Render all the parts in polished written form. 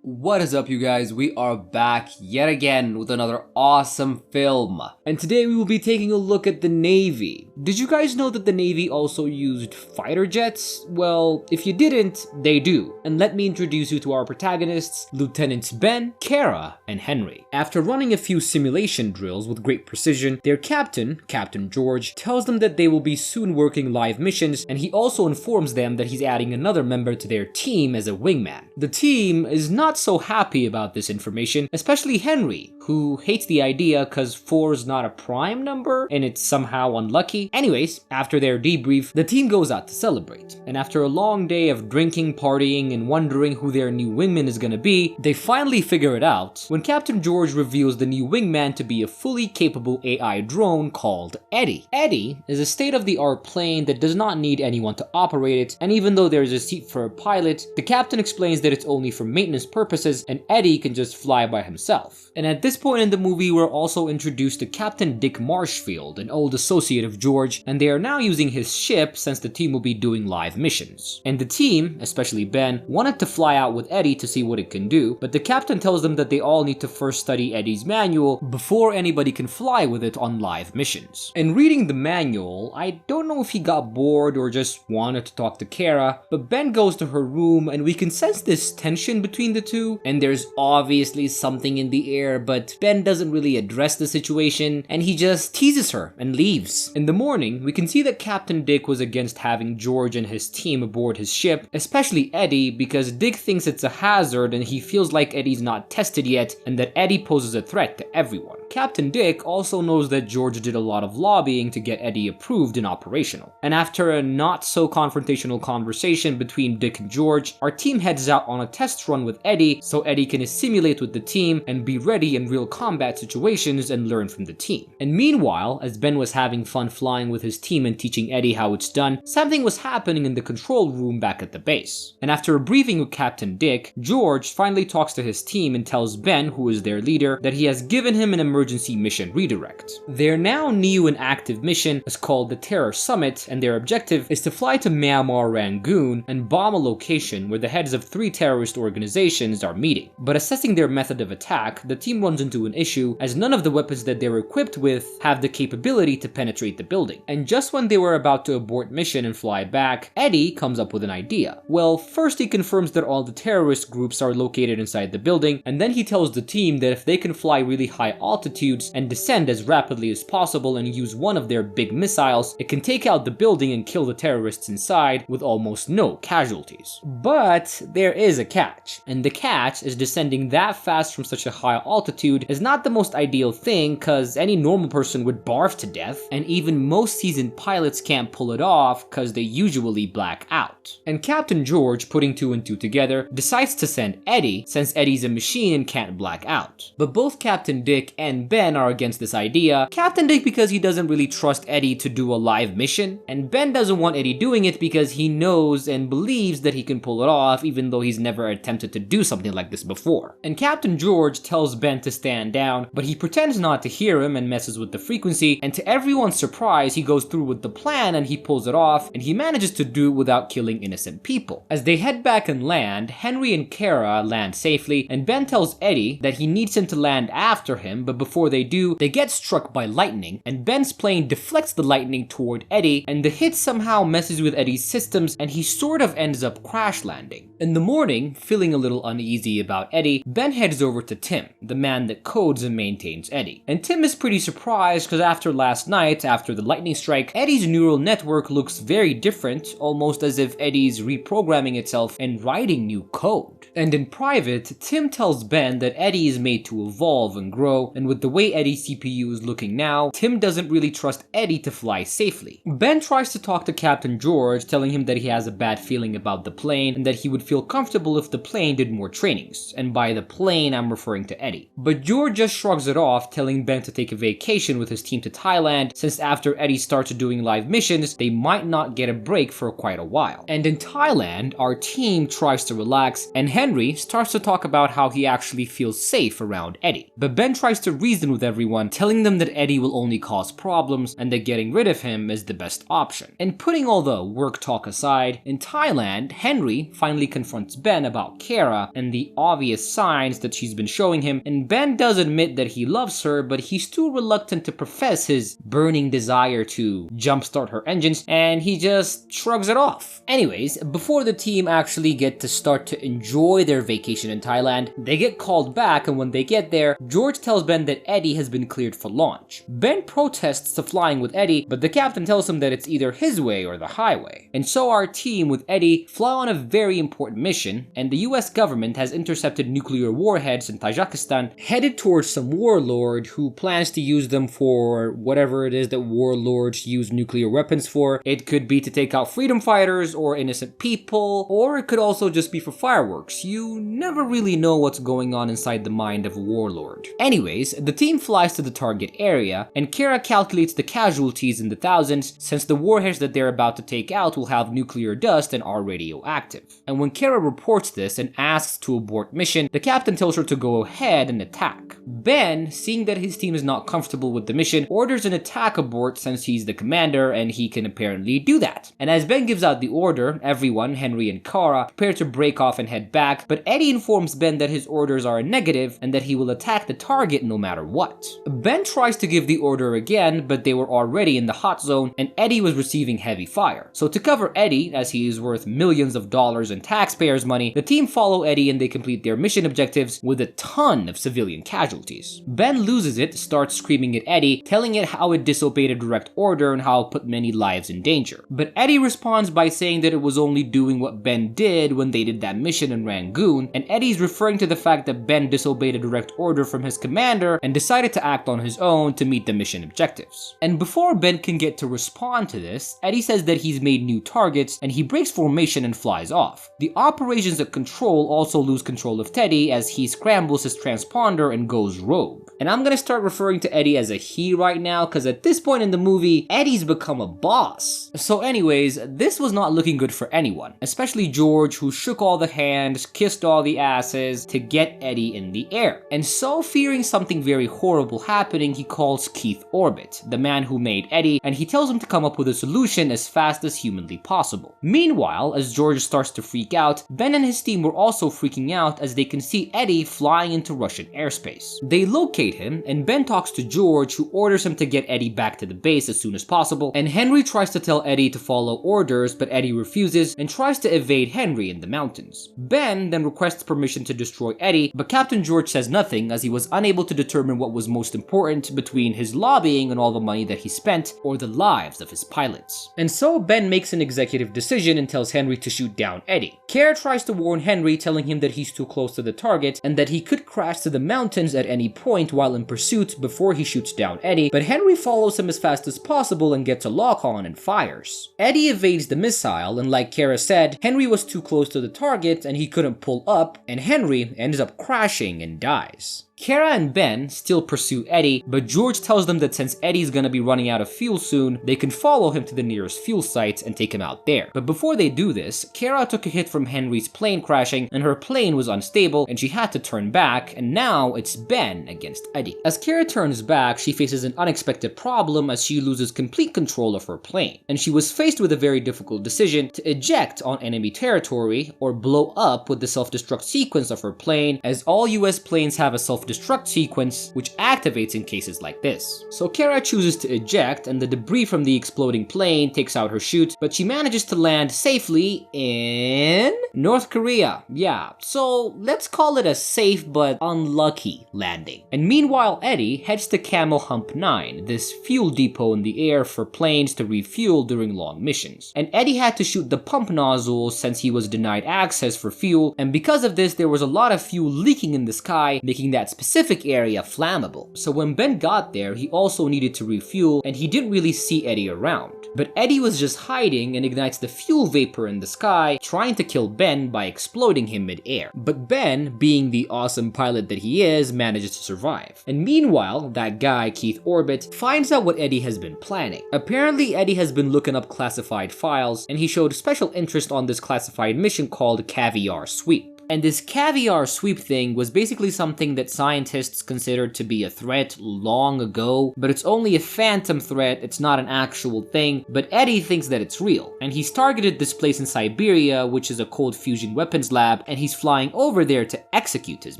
What is up, you guys? We are back yet again with another awesome film. And today we will be taking a look at the Navy. Did you guys know that the Navy also used fighter jets? Well, if you didn't, they do. And let me introduce you to our protagonists, Lieutenants Ben, Kara, and Henry. After running a few simulation drills with great precision, their captain, Captain George, tells them that they will be soon working live missions, and he also informs them that he's adding another member to their team as a wingman. The team is not so happy about this information, especially Henry, who hates the idea cause 4 is not a prime number and it's somehow unlucky. Anyways, after their debrief, the team goes out to celebrate, and after a long day of drinking, partying, and wondering who their new wingman is gonna be, they finally figure it out when Captain George reveals the new wingman to be a fully capable AI drone called Eddie. Eddie is a state-of-the-art plane that does not need anyone to operate it, and even though there's a seat for a pilot, the captain explains that it's only for maintenance purposes and Eddie can just fly by himself. And at this point in the movie, we're also introduced to Captain Dick Marshfield, an old associate of George, and they are now using his ship since the team will be doing live missions. And the team, especially Ben, wanted to fly out with Eddie to see what it can do, but the captain tells them that they all need to first study Eddie's manual before anybody can fly with it on live missions. And reading the manual, I don't know if he got bored or just wanted to talk to Kara, but Ben goes to her room and we can sense this tension between the two, and there's obviously something in the air, but Ben doesn't really address the situation and he just teases her and leaves. In the morning, we can see that Captain Dick was against having George and his team aboard his ship, especially Eddie, because Dick thinks it's a hazard and he feels like Eddie's not tested yet and that Eddie poses a threat to everyone. Captain Dick also knows that George did a lot of lobbying to get Eddie approved and operational. And after a not so confrontational conversation between Dick and George, our team heads out on a test run with Eddie so Eddie can assimilate with the team and be ready in real combat situations and learn from the team. And meanwhile, as Ben was having fun flying with his team and teaching Eddie how it's done, something was happening in the control room back at the base. And after a briefing with Captain Dick, George finally talks to his team and tells Ben, who is their leader, that he has given him an emergency mission redirect. Their now new and active mission is called the Terror Summit, and their objective is to fly to Myanmar Rangoon and bomb a location where the heads of 3 terrorist organizations are meeting. But assessing their method of attack, the team runs into an issue as none of the weapons that they're equipped with have the capability to penetrate the building. And just when they were about to abort mission and fly back, Eddie comes up with an idea. Well, first he confirms that all the terrorist groups are located inside the building, and then he tells the team that if they can fly really high altitudes and descend as rapidly as possible and use one of their big missiles, it can take out the building and kill the terrorists inside with almost no casualties. But there is a catch, and the catch is descending that fast from such a high altitude is not the most ideal thing cause any normal person would barf to death, and even most seasoned pilots can't pull it off cause they usually black out. And Captain George, putting 2 and 2 together, decides to send Eddie since Eddie's a machine and can't black out. But both Captain Dick and Ben are against this idea. Captain Dick because he doesn't really trust Eddie to do a live mission, and Ben doesn't want Eddie doing it because he knows and believes that he can pull it off even though he's never attempted to do something like this before. And Captain George tells Ben to stand down, but he pretends not to hear him and messes with the frequency, and to everyone's surprise he goes through with the plan and he pulls it off, and he manages to do it without killing innocent people. As they head back and land, Henry and Kara land safely, and Ben tells Eddie that he needs him to land after him, but before they do, they get struck by lightning, and Ben's plane deflects the lightning toward Eddie, and the hit somehow messes with Eddie's systems and he sort of ends up crash landing. In the morning, feeling a little uneasy about Eddie, Ben heads over to Tim, the man that codes and maintains Eddie. And Tim is pretty surprised because after last night, after the lightning strike, Eddie's neural network looks very different, almost as if Eddie's reprogramming itself and writing new code. And in private, Tim tells Ben that Eddie is made to evolve and grow, and with the way Eddie's CPU is looking now, Tim doesn't really trust Eddie to fly safely. Ben tries to talk to Captain George, telling him that he has a bad feeling about the plane and that he would feel comfortable if the plane did more trainings, and by the plane I'm referring to Eddie. But George just shrugs it off, telling Ben to take a vacation with his team to Thailand, since after Eddie starts doing live missions, they might not get a break for quite a while. And in Thailand, our team tries to relax, and Henry starts to talk about how he actually feels safe around Eddie. But Ben tries to reason with everyone, telling them that Eddie will only cause problems and that getting rid of him is the best option. And putting all the work talk aside, in Thailand, Henry finally confronts Ben about Kara and the obvious signs that she's been showing him, and Ben does admit that he loves her, but he's too reluctant to profess his burning desire to jumpstart her engines, and he just shrugs it off. Anyways, before the team actually get to start to enjoy their vacation in Thailand, they get called back, and when they get there, George tells Ben that Eddie has been cleared for launch. Ben protests to flying with Eddie, but the captain tells him that it's either his way or the highway. And so our team with Eddie fly on a very important mission, and the US government has intercepted nuclear warheads in Tajikistan, headed towards some warlord who plans to use them for whatever it is that warlords use nuclear weapons for. It could be to take out freedom fighters or innocent people, or it could also just be for fireworks. You never really know what's going on inside the mind of a warlord. Anyways, the team flies to the target area, and Kara calculates the casualties in the thousands since the warheads that they're about to take out will have nuclear dust and are radioactive. And when Kara reports this and asks to abort mission, the captain tells her to go ahead and attack. Ben, seeing that his team is not comfortable with the mission, orders an attack abort since he's the commander and he can apparently do that. And as Ben gives out the order, everyone, Henry and Kara, prepare to break off and head back, but Eddie informs Ben that his orders are a negative and that he will attack the target no matter what. Ben tries to give the order again, but they were already in the hot zone and Eddie was receiving heavy fire. So to cover Eddie, as he is worth millions of dollars in taxpayers' money, the team follow Eddie and they complete their mission objectives with a ton of civilian casualties. Ben loses it, starts screaming at Eddie, telling it how it disobeyed a direct order and how it put many lives in danger. But Eddie responds by saying that it was only doing what Ben did when they did that mission in Rangoon, and Eddie's referring to the fact that Ben disobeyed a direct order from his commander and decided to act on his own to meet the mission objectives. And before Ben can get to respond to this, Eddie says that he's made new targets and he breaks formation and flies off. The operations at Control also lose control of Teddy as he scrambles his transponder and goes rogue. And I'm gonna start referring to Eddie as a he right now because at this point in the movie, Eddie's become a boss. So anyways, this was not looking good for anyone, especially George, who shook all the hands, kissed all the asses to get Eddie in the air. And so fearing something very horrible happening, he calls Keith Orbit, the man who made Eddie, and he tells him to come up with a solution as fast as humanly possible. Meanwhile, as George starts to freak out, Ben and his team were also freaking out as they can see Eddie flying into Russian airspace. They locate him, and Ben talks to George, who orders him to get Eddie back to the base as soon as possible, and Henry tries to tell Eddie to follow orders, but Eddie refuses and tries to evade Henry in the mountains. Ben then requests permission to destroy Eddie, but Captain George says nothing as he was unable to determine what was most important between his lobbying and all the money that he spent, or the lives of his pilots. And so Ben makes an executive decision and tells Henry to shoot down Eddie. Kara tries to warn Henry, telling him that he's too close to the target and that he could crash to the mountains at any point while in pursuit before he shoots down Eddie, but Henry follows him as fast as possible and gets a lock on and fires. Eddie evades the missile, and like Kara said, Henry was too close to the target and he couldn't pull up, and Henry ends up crashing and dies. Kara and Ben still pursue Eddie, but George tells them that since Eddie's gonna be running out of fuel soon, they can follow him to the nearest fuel site and take him out there. But before they do this, Kara took a hit from Henry's plane crashing, and her plane was unstable, and she had to turn back, and now it's Ben against Eddie. As Kara turns back, she faces an unexpected problem as she loses complete control of her plane, and she was faced with a very difficult decision to eject on enemy territory or blow up with the self-destruct sequence of her plane, as all US planes have a self-destruct sequence which activates in cases like this. So Kara chooses to eject, and the debris from the exploding plane takes out her chute, but she manages to land safely in North Korea. Yeah, so let's call it a safe but unlucky landing. And meanwhile, Eddie heads to Camel Hump 9, this fuel depot in the air for planes to refuel during long missions. And Eddie had to shoot the pump nozzle since he was denied access for fuel, and because of this there was a lot of fuel leaking in the sky, making that specific area flammable. So when Ben got there, he also needed to refuel, and he didn't really see Eddie around. But Eddie was just hiding and ignites the fuel vapor in the sky, trying to kill Ben by exploding him mid-air. But Ben, being the awesome pilot that he is, manages to survive. And meanwhile, that guy, Keith Orbit, finds out what Eddie has been planning. Apparently, Eddie has been looking up classified files, and he showed special interest on this classified mission called Caviar Sweep. And this caviar sweep thing was basically something that scientists considered to be a threat long ago, but it's only a phantom threat, it's not an actual thing, but Eddie thinks that it's real. And he's targeted this place in Siberia, which is a cold fusion weapons lab, and he's flying over there to execute his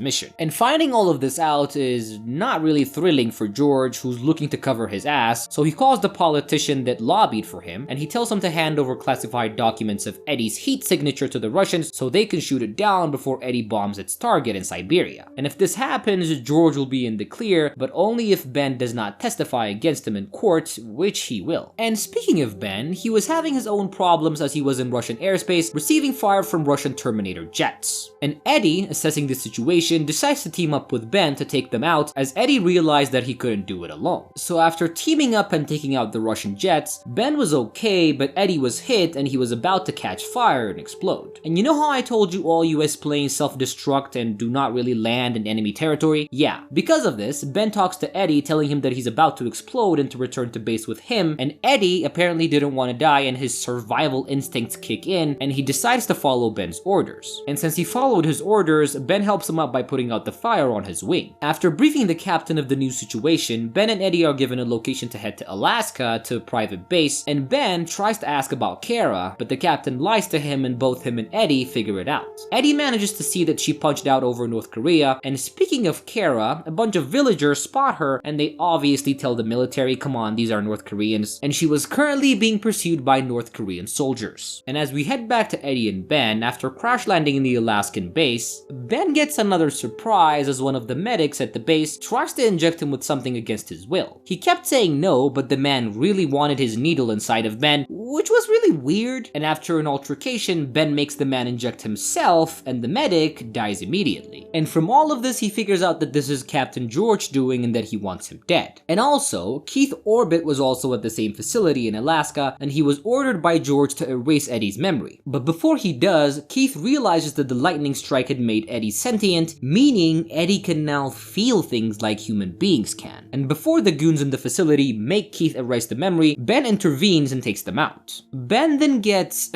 mission. And finding all of this out is not really thrilling for George, who's looking to cover his ass, so he calls the politician that lobbied for him, and he tells him to hand over classified documents of Eddie's heat signature to the Russians so they can shoot it down before Eddie bombs its target in Siberia. And if this happens, George will be in the clear, but only if Ben does not testify against him in court, which he will. And speaking of Ben, he was having his own problems as he was in Russian airspace, receiving fire from Russian Terminator jets. And Eddie, assessing the situation, decides to team up with Ben to take them out, as Eddie realized that he couldn't do it alone. So after teaming up and taking out the Russian jets, Ben was okay, but Eddie was hit and he was about to catch fire and explode. And you know how I told you all US planes self-destruct and do not really land in enemy territory? Yeah, because of this, Ben talks to Eddie telling him that he's about to explode and to return to base with him, and Eddie apparently didn't want to die and his survival instincts kick in, and he decides to follow Ben's orders. And since he followed his orders, Ben helps him up by putting out the fire on his wing. After briefing the captain of the new situation, Ben and Eddie are given a location to head to Alaska to a private base, and Ben tries to ask about Kara, but the captain lies to him and both him and Eddie figure it out. Eddie manages to see that she punched out over North Korea, and speaking of Kara, a bunch of villagers spot her and they obviously tell the military, come on, these are North Koreans, and she was currently being pursued by North Korean soldiers. And as we head back to Eddie and Ben, after crash landing in the Alaskan base, Ben gets another surprise as one of the medics at the base tries to inject him with something against his will. He kept saying no, but the man really wanted his needle inside of Ben, which was really weird, and after an altercation, Ben makes the man inject himself, and the medic dies immediately. And from all of this, he figures out that this is Captain George doing and that he wants him dead. And also, Keith Orbit was also at the same facility in Alaska, and he was ordered by George to erase Eddie's memory. But before he does, Keith realizes that the lightning strike had made Eddie sentient, meaning Eddie can now feel things like human beings can. And before the goons in the facility make Keith erase the memory, Ben intervenes and takes them out. Ben then gets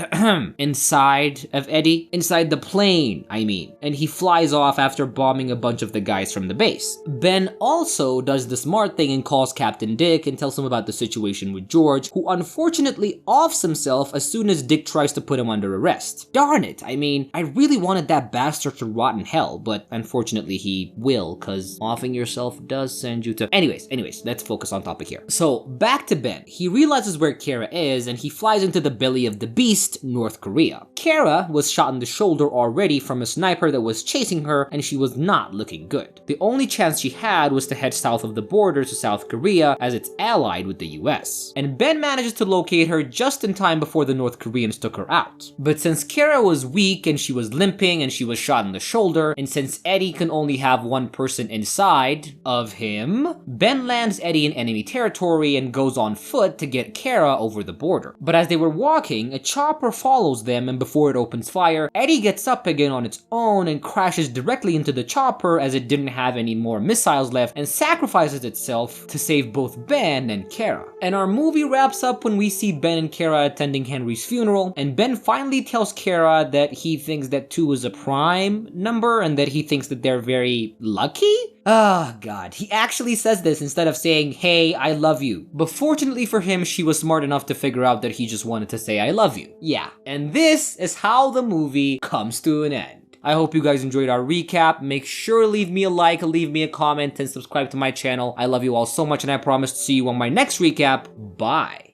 inside of Eddie, inside the plane, I mean, and he flies off after bombing a bunch of the guys from the base. Ben also does the smart thing and calls Captain Dick and tells him about the situation with George, who unfortunately offs himself as soon as Dick tries to put him under arrest. Darn it, I mean, I really wanted that bastard to rot in hell, but unfortunately he will, cause offing yourself does send you to... Anyways, let's focus on topic here. So, back to Ben. He realizes where Kara is and he flies into the belly of the beast, North Korea. Kara was shot in the shoulder already from a sniper that was chasing her, and she was not looking good. The only chance she had was to head south of the border to South Korea, as it's allied with the US. And Ben manages to locate her just in time before the North Koreans took her out. But since Kara was weak and she was limping and she was shot in the shoulder, and since Eddie can only have one person inside of him, Ben lands Eddie in enemy territory and goes on foot to get Kara over the border. But as they were walking, a chopper follows them, and before it opens fire, Eddie gets up again on its own and crashes directly into the chopper as it didn't have any more missiles left, and sacrifices itself to save both Ben and Kara. And our movie wraps up when we see Ben and Kara attending Henry's funeral, and Ben finally tells Kara that he thinks that 2 is a prime number and that he thinks that they're very lucky? Oh god, he actually says this instead of saying, hey, I love you. But fortunately for him, she was smart enough to figure out that he just wanted to say I love you. Yeah, and this is how the movie comes to an end. I hope you guys enjoyed our recap. Make sure to leave me a like, leave me a comment, and subscribe to my channel. I love you all so much, and I promise to see you on my next recap. Bye.